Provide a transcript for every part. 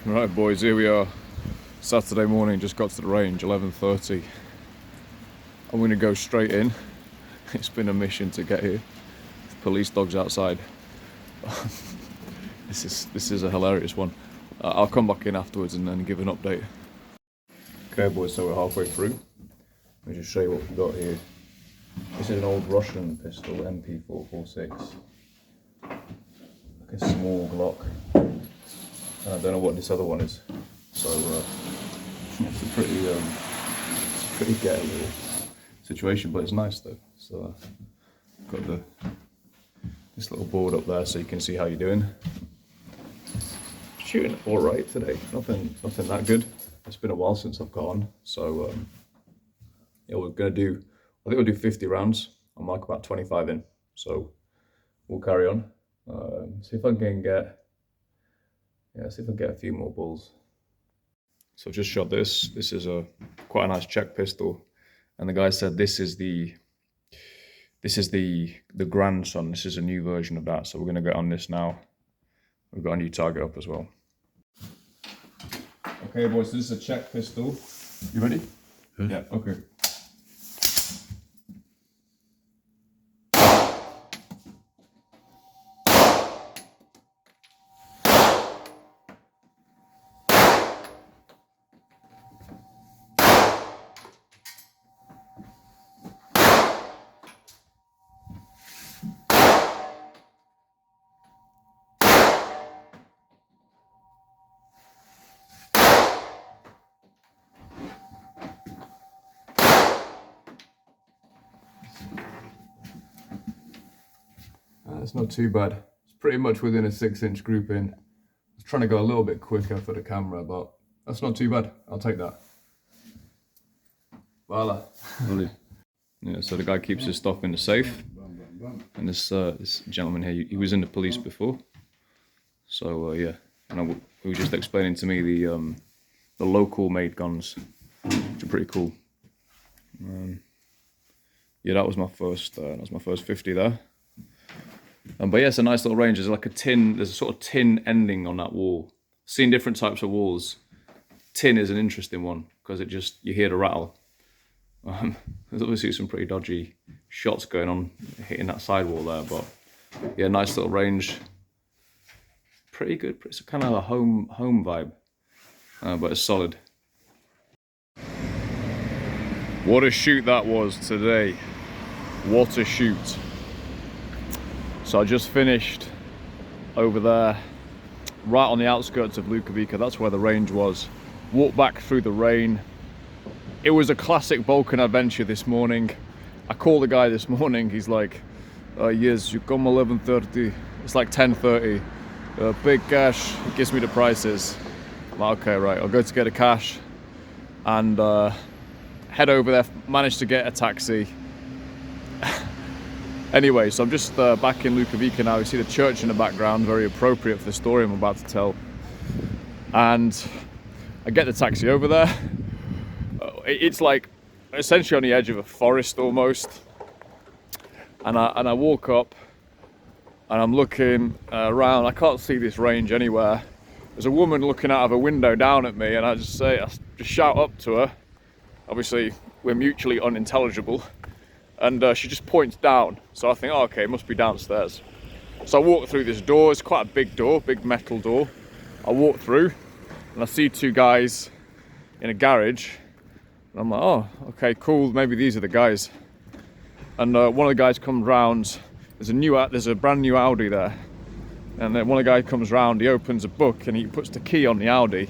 Right boys, here we are. Saturday morning, just got to the range, 11:30. I'm going to go straight in. It's been a mission to get here. Police dogs outside. This is a hilarious one. I'll come back in afterwards and then give an update. Okay boys, so we're halfway through. Let me just show you what we've got here. This is an old Russian pistol, MP446. Like a small Glock. And I don't know what this other one is. So it's a pretty ghetto little situation, but it's nice though. So got this little board up there so you can see how you're doing. Shooting all right today. Nothing that good. It's been a while since I've gone, so yeah, I think we'll do 50 rounds. I'm like about 25 in, so we'll carry on. See if I can get a few more balls. So I've just shot this. This is quite a nice Czech pistol, and the guy said this is the grandson. This is a new version of that. So we're gonna get on this now. We've got a new target up as well. Okay, boys. So this is a Czech pistol. You ready? Yeah. Okay. It's not too bad. It's pretty much within a 6-inch grouping. I was trying to go a little bit quicker for the camera, but that's not too bad. I'll take that. Voila. Yeah, so the guy keeps his stuff in the safe. And this gentleman here, he was in the police before. So yeah, and he was just explaining to me the local made guns, which are pretty cool. Yeah, that was my first 50 there. But yeah, it's a nice little range. There's like there's a sort of tin ending on that wall. Seen different types of walls. Tin is an interesting one because you hear the rattle. There's obviously some pretty dodgy shots going on hitting that sidewall there, but yeah, nice little range. Pretty good. It's kind of a home vibe, but it's solid. What a shoot that was today. What a shoot. So I just finished over there, right on the outskirts of Lukavica. That's where the range was. Walked back through the rain. It was a classic Balkan adventure this morning. I called the guy this morning. He's like, yes, you come 11:30. It's like 10:30. Big cash. He gives me the prices. I'm like, okay, right. I'll go to get a cash and head over there. Managed to get a taxi. Anyway, so I'm just back in Lukavica now. You see the church in the background, very appropriate for the story I'm about to tell. And I get the taxi over there. It's like essentially on the edge of a forest almost. And I walk up and I'm looking around. I can't see this range anywhere. There's a woman looking out of a window down at me, and I just shout up to her. Obviously, we're mutually unintelligible. And she just points down. So I think, oh, okay, it must be downstairs. So I walk through this door. It's quite a big door, big metal door. I walk through and I see two guys in a garage. And I'm like, oh, okay, cool. Maybe these are the guys. And one of the guys comes round. There's a brand new Audi there. And then one of the guys comes round. He opens a book and he puts the key on the Audi.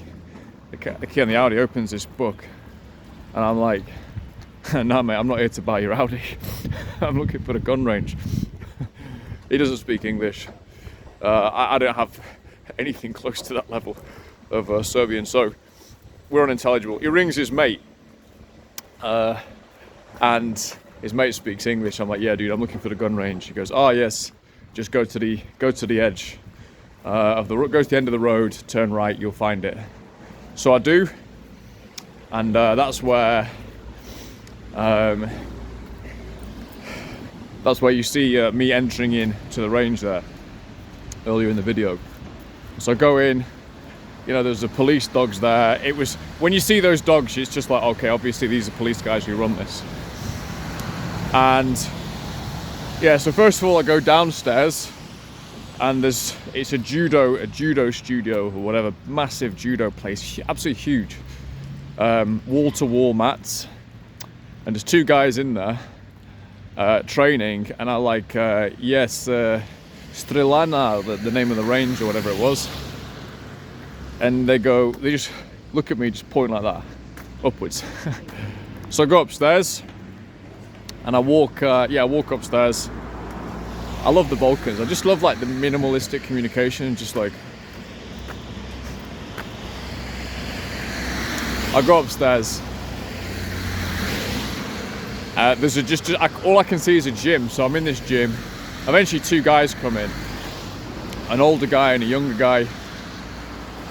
The key on the Audi opens this book. And I'm like, no mate, I'm not here to buy your Audi. I'm looking for the gun range. He doesn't speak English. I don't have anything close to that level of Serbian, so we're unintelligible. He rings his mate, and his mate speaks English. I'm like, yeah dude, I'm looking for the gun range. He goes, oh yes, just go to the edge go to the end of the road, turn right, you'll find it. So I do, and that's where you see me entering in to the range there earlier in the video. So I go in, You know, there's the police dogs there. It was, when you see those dogs, it's just like, okay, obviously these are police guys who run this. And yeah, so first of all, I go downstairs, and it's a judo studio or whatever, massive judo place, absolutely huge, wall-to-wall mats, and there's 2 guys in there training, and I like yes, Strelana, the name of the range or whatever it was, and they just look at me, just point like that upwards. So I go upstairs and I walk upstairs. I love the Balkans. I just love like the minimalistic communication. Just like, I go upstairs. There's all I can see is a gym. So I'm in this gym. Eventually 2 guys come in, an older guy and a younger guy.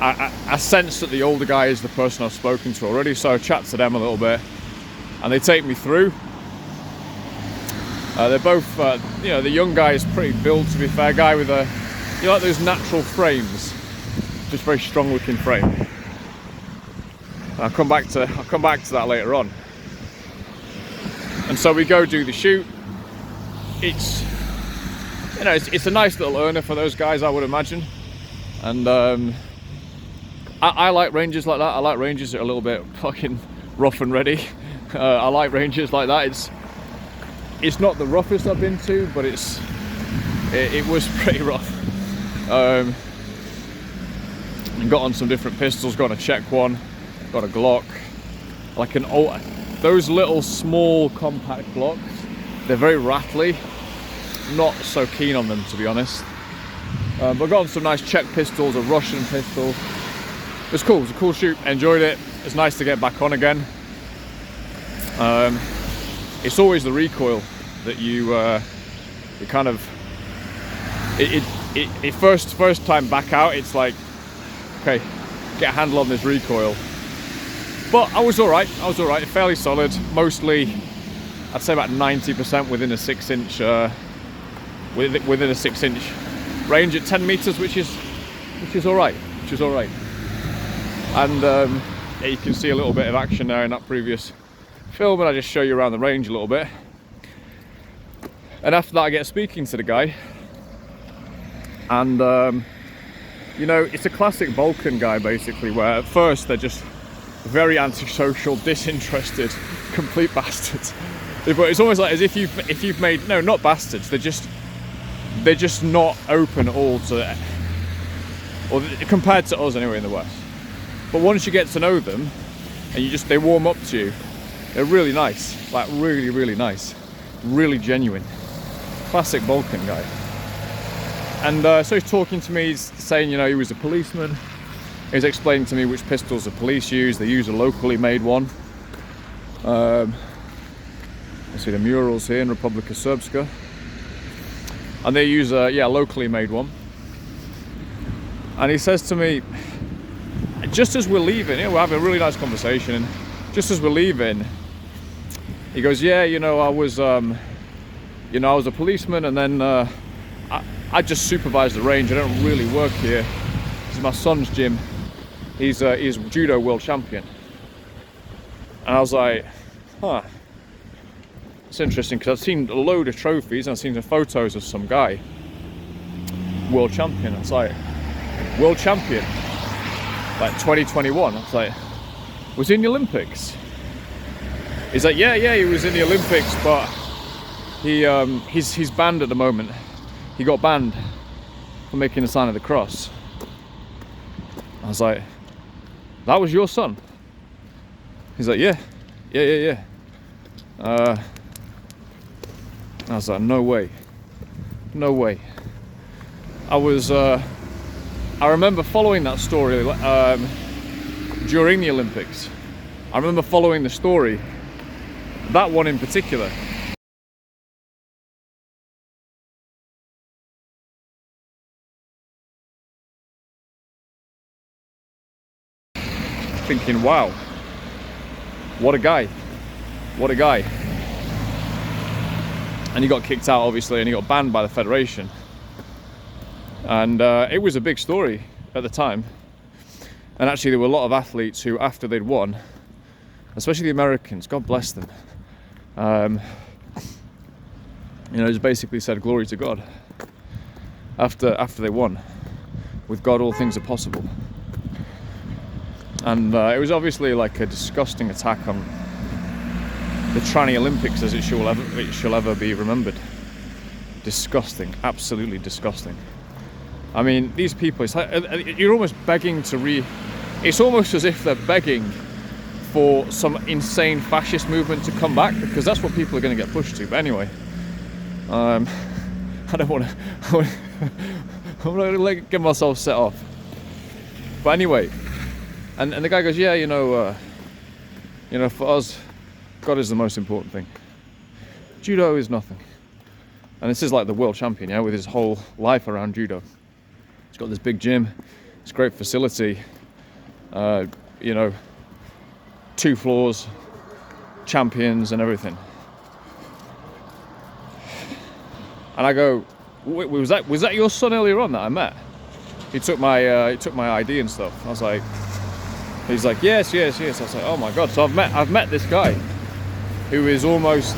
I sense that the older guy is the person I've spoken to already, so I chat to them a little bit, and they take me through. They're both, the young guy is pretty built, to be fair, guy with like those natural frames, just very strong looking frame. And I'll come back to that later on. And so we go do the shoot. It's a nice little earner for those guys, I would imagine. And I like ranges like that. I like ranges that are a little bit fucking rough and ready. I like ranges like that. It's not the roughest I've been to, but it was pretty rough. And got on some different pistols, got on a Czech one, got a Glock, like those little small compact Glocks. They're very rattly. Not so keen on them, to be honest. But got on some nice Czech pistols, a Russian pistol. It was cool. It was a cool shoot. Enjoyed it. It's nice to get back on again. It's always the recoil that you kind of first time back out. It's like, okay, get a handle on this recoil. But I was all right. Fairly solid. Mostly, I'd say about 90% within a 6-inch within a 6-inch range at 10 meters, which is all right. And yeah, you can see a little bit of action there in that previous film, and I just show you around the range a little bit. And after that, I get speaking to the guy, and it's a classic Balkan guy, basically, where at first they're just very antisocial, disinterested, complete bastards. But it's almost like as if you've made, no, not bastards, they're just not open at all to, or compared to us anyway in the West. But once you get to know them, and they warm up to you, they're really nice, like really, really nice, really genuine. Classic Balkan guy. And so he's talking to me, he's saying, he was a policeman. He's explaining to me which pistols the police use. They use a locally made one. I see the murals here in Republika Srpska. And they use a locally made one. And he says to me, just as we're leaving, we're having a really nice conversation, and just as we're leaving, he goes, I was a policeman, and then I just supervise the range. I don't really work here. This is my son's gym. He's judo world champion. And I was like, huh. It's interesting, because I've seen a load of trophies, and I've seen the photos of some guy, world champion. I was like, world champion? Like 2021. I was like, was he in the Olympics? He's like, yeah, he was in the Olympics, but he's banned at the moment. He got banned for making the sign of the cross. I was like, that was your son? He's like, yeah. I was like, no way. I remember following that story during the Olympics. I remember following the story, that one in particular. Thinking, wow, what a guy. And he got kicked out, obviously, and he got banned by the Federation. And it was a big story at the time. And actually there were a lot of athletes who, after they'd won, especially the Americans, God bless them, just basically said glory to God after they won. With God all things are possible. And it was obviously like a disgusting attack on the tranny Olympics as it shall ever be remembered. Disgusting, absolutely disgusting. I mean, these people, it's like, you're almost begging to it's almost as if they're begging for some insane fascist movement to come back, because that's what people are going to get pushed to. But anyway, I don't want to, I'm not going to get myself set off. But anyway, and the guy goes, yeah, for us, God is the most important thing. Judo is nothing. And this is like the world champion, yeah, with his whole life around judo. He's got this big gym, it's a great facility, 2 floors, champions and everything. And I go, wait, was that your son earlier on that I met? He took my ID and stuff. I was like, he's like, yes. I was like, oh my God. So I've met this guy who is almost,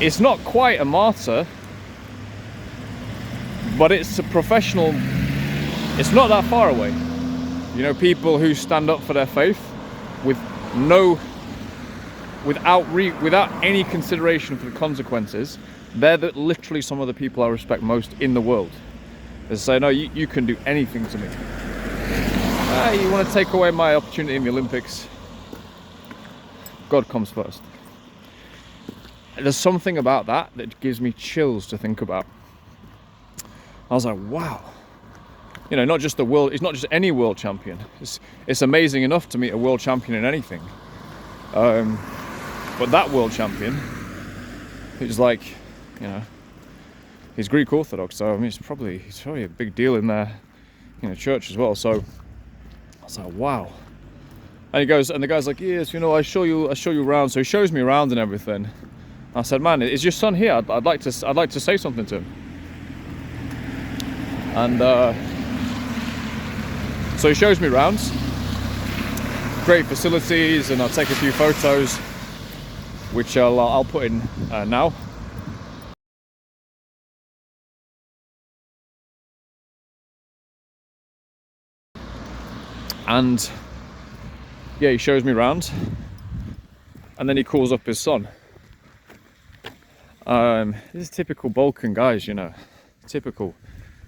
it's not quite a martyr, but it's a professional, it's not that far away. People who stand up for their faith without any consideration for the consequences. They're literally some of the people I respect most in the world. They say, no, you can do anything to me. You want to take away my opportunity in the Olympics? God comes first. There's something about that gives me chills to think about. I was like, wow. Not just it's not just any world champion. It's amazing enough to meet a world champion in anything. But that world champion is like, he's Greek Orthodox, so I mean, it's probably a big deal in their, church as well. So I was like, wow. And the guy's like, yes, I show you around. So he shows me around and everything. I said, man, is your son here? I'd like to say something to him. And so he shows me around. Great facilities, and I'll take a few photos, which I'll put in now. And yeah, he shows me around, and then he calls up his son. This is typical Balkan guys, typical,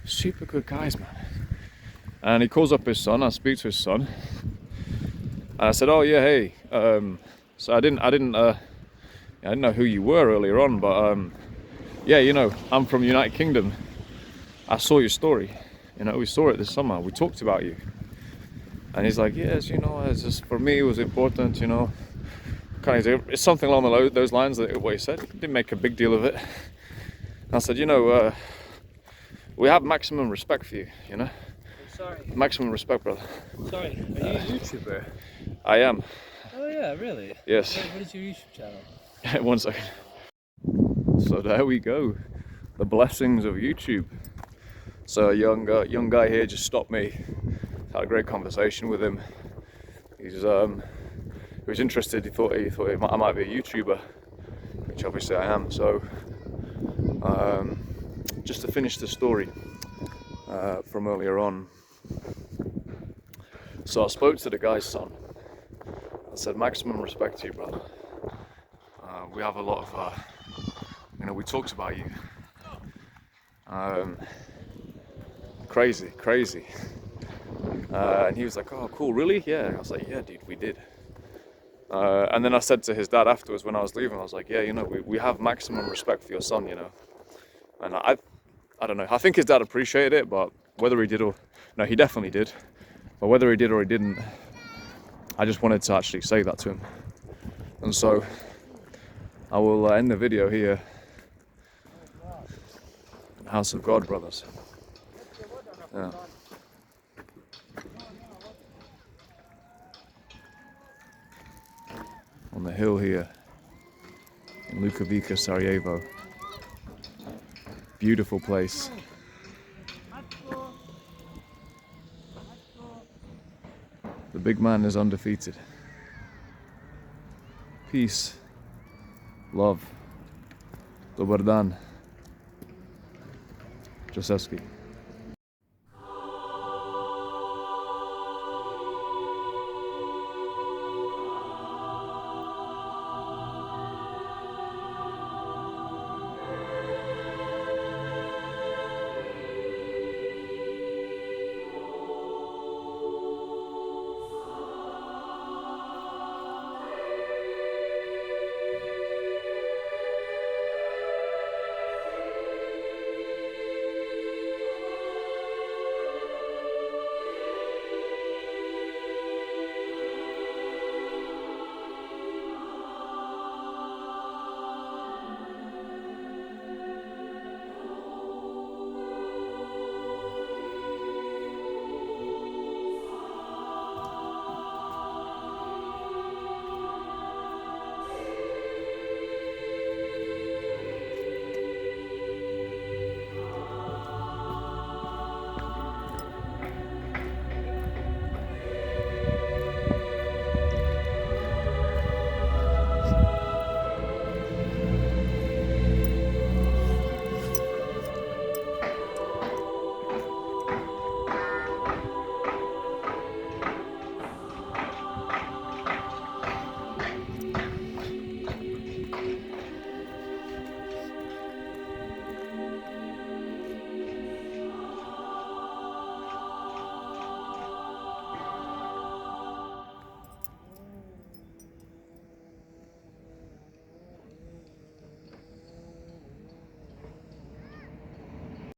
super good guys, man. And he calls up his son. I speak to his son, and I said, "Oh yeah, hey." So I didn't know who you were earlier on, but yeah, I'm from the United Kingdom. I saw your story. We saw it this summer. We talked about you. And he's like, yes, it's just, for me it was important, it's something along those lines, that what he said. He didn't make a big deal of it. And I said, we have maximum respect for you, I'm sorry. Maximum respect, brother. Sorry, are you a YouTuber? I am. Oh yeah, really? Yes. What is your YouTube channel? 1 second. So there we go. The blessings of YouTube. So a young guy here just stopped me. Had a great conversation with him. He was interested. He thought I might be a YouTuber, which obviously I am. So just to finish the story from earlier on. So I spoke to the guy's son. I said, maximum respect to you, brother. We have a lot of, we talked about you. Crazy. And he was like, oh, cool, really? Yeah. I was like, yeah, dude, we did. And then I said to his dad afterwards when I was leaving, I was like, yeah, we have maximum respect for your son, And I don't know, I think his dad appreciated it, but whether he did or, no, he definitely did. But whether he did or he didn't, I just wanted to actually say that to him. And so I will end the video here. House of God, brothers. Yeah. On the hill here in Lukovica, Sarajevo. Beautiful place. The big man is undefeated. Peace, love, dobar dan, Josefski.